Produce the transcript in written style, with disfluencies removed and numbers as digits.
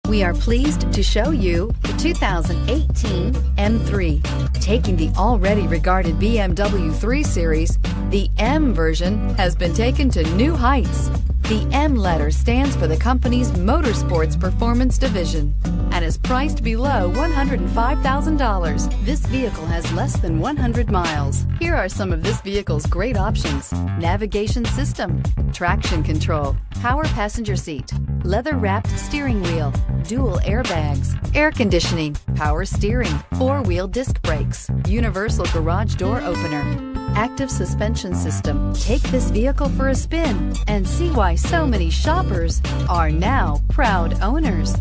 We are pleased to show you the 2018 M3. Taking the already regarded BMW 3 Series, the M version has been taken to new heights. The M letter stands for the company's Motorsports Performance Division and is priced below $105,000. This vehicle has less than 100 miles. Here are some of this vehicle's great options: navigation system, traction control, power passenger seat, leather-wrapped steering wheel, dual airbags, air conditioning, power steering, four-wheel disc brakes, universal garage door opener, active suspension system. Take this vehicle for a spin and see why so many shoppers are now proud owners.